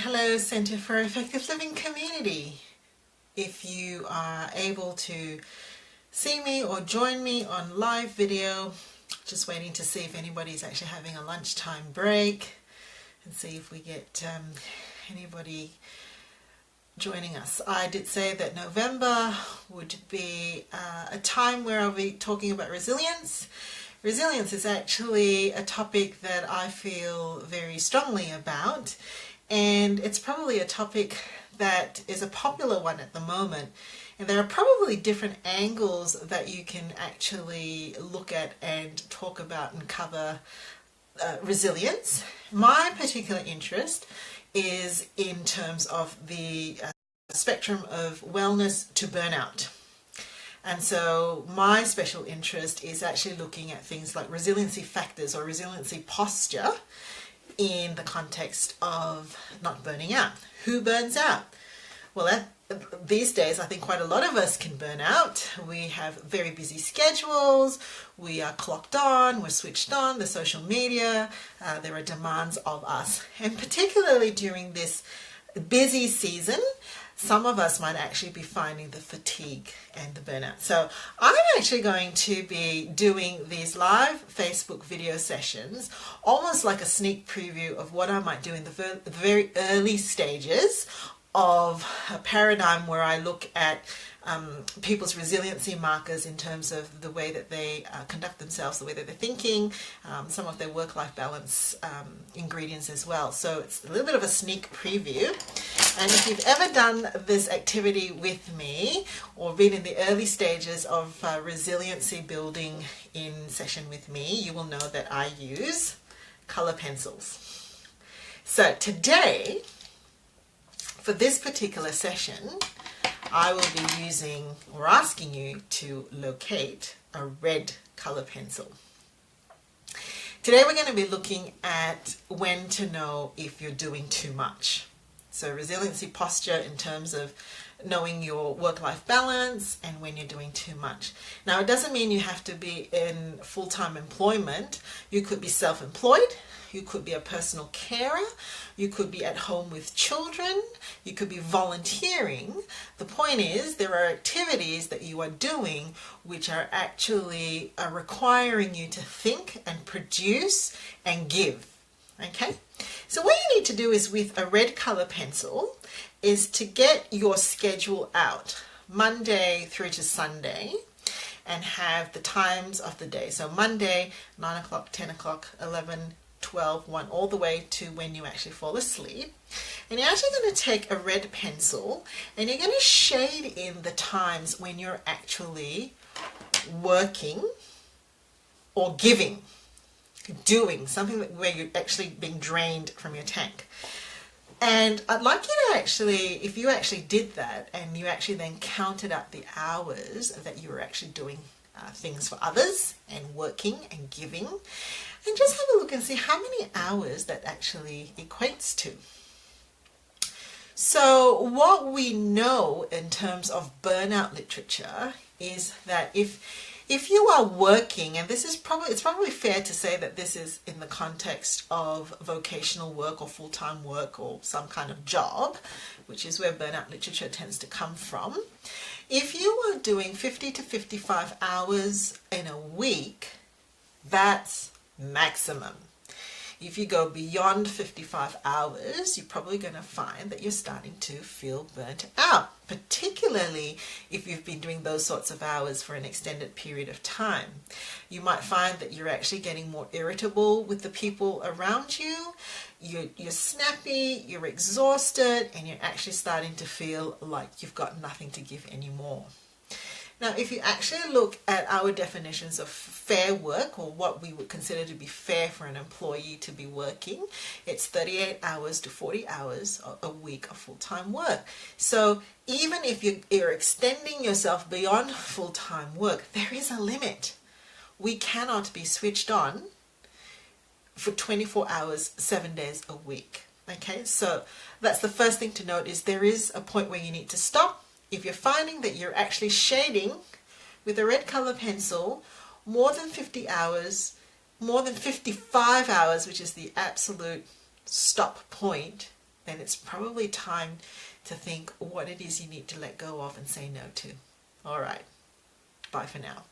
Hello, Centre for Effective Living community. If you are able to see me or join me on live video, just waiting to see if anybody's actually having a lunchtime break and see if we get anybody joining us. I did say that November would be a time where I'll be talking about resilience. Resilience is actually a topic that I feel very strongly about, and it's probably a topic that is a popular one at the moment. And there are probably different angles that you can actually look at and talk about and cover resilience. My particular interest is in terms of the spectrum of wellness to burnout. And so my special interest is actually looking at things like resiliency factors or resiliency posture in the context of not burning out. Who burns out? Well, these days I think quite a lot of us can burn out. We have very busy schedules, we are clocked on, we're switched on, the social media, there are demands of us. And particularly during this busy season, some of us might actually be finding the fatigue and the burnout. So I'm actually going to be doing these live Facebook video sessions, almost like a sneak preview of what I might do in the very early stages of a paradigm where I look at people's resiliency markers in terms of the way that they conduct themselves, the way that they're thinking, some of their work-life balance ingredients as well. So it's a little bit of a sneak preview. And if you've ever done this activity with me or been in the early stages of resiliency building in session with me, you will know that I use color pencils. So today, for this particular session, I will be using or asking you to locate a red color pencil. Today we're going to be looking at when to know if you're doing too much. So resiliency posture in terms of knowing your work-life balance and when you're doing too much. Now, it doesn't mean you have to be in full-time employment. You could be self-employed. You could be a personal carer. You could be at home with children. You could be volunteering. The point is, there are activities that you are doing which are actually requiring you to think and produce and give. Okay? So what you need to do is, with a red color pencil, is to get your schedule out Monday through to Sunday and have the times of the day. So Monday, 9 o'clock, 10 o'clock, 11, 12, 1, all the way to when you actually fall asleep. And you're actually going to take a red pencil and you're going to shade in the times when you're actually working or giving, doing something where you're actually being drained from your tank. And I'd like you to actually, if you actually did that and you actually then counted up the hours that you were actually doing things for others and working and giving, and just have a look and see how many hours that actually equates to. So what we know in terms of burnout literature is that if you are working, and it's probably fair to say that this is in the context of vocational work or full-time work or some kind of job, which is where burnout literature tends to come from. If you are doing 50 to 55 hours in a week, that's maximum. If you go beyond 55 hours, you're probably going to find that you're starting to feel burnt out, particularly if you've been doing those sorts of hours for an extended period of time. You might find that you're actually getting more irritable with the people around you. You're snappy, you're exhausted, and you're actually starting to feel like you've got nothing to give anymore. Now, if you actually look at our definitions of fair work, or what we would consider to be fair for an employee to be working, it's 38 hours to 40 hours a week of full-time work. So even if you're extending yourself beyond full-time work, there is a limit. We cannot be switched on for 24 hours, 7 days a week. Okay, so that's the first thing to note, is there is a point where you need to stop. If you're finding that you're actually shading with a red color pencil more than 50 hours, more than 55 hours, which is the absolute stop point, then it's probably time to think what it is you need to let go of and say no to. All right. Bye for now.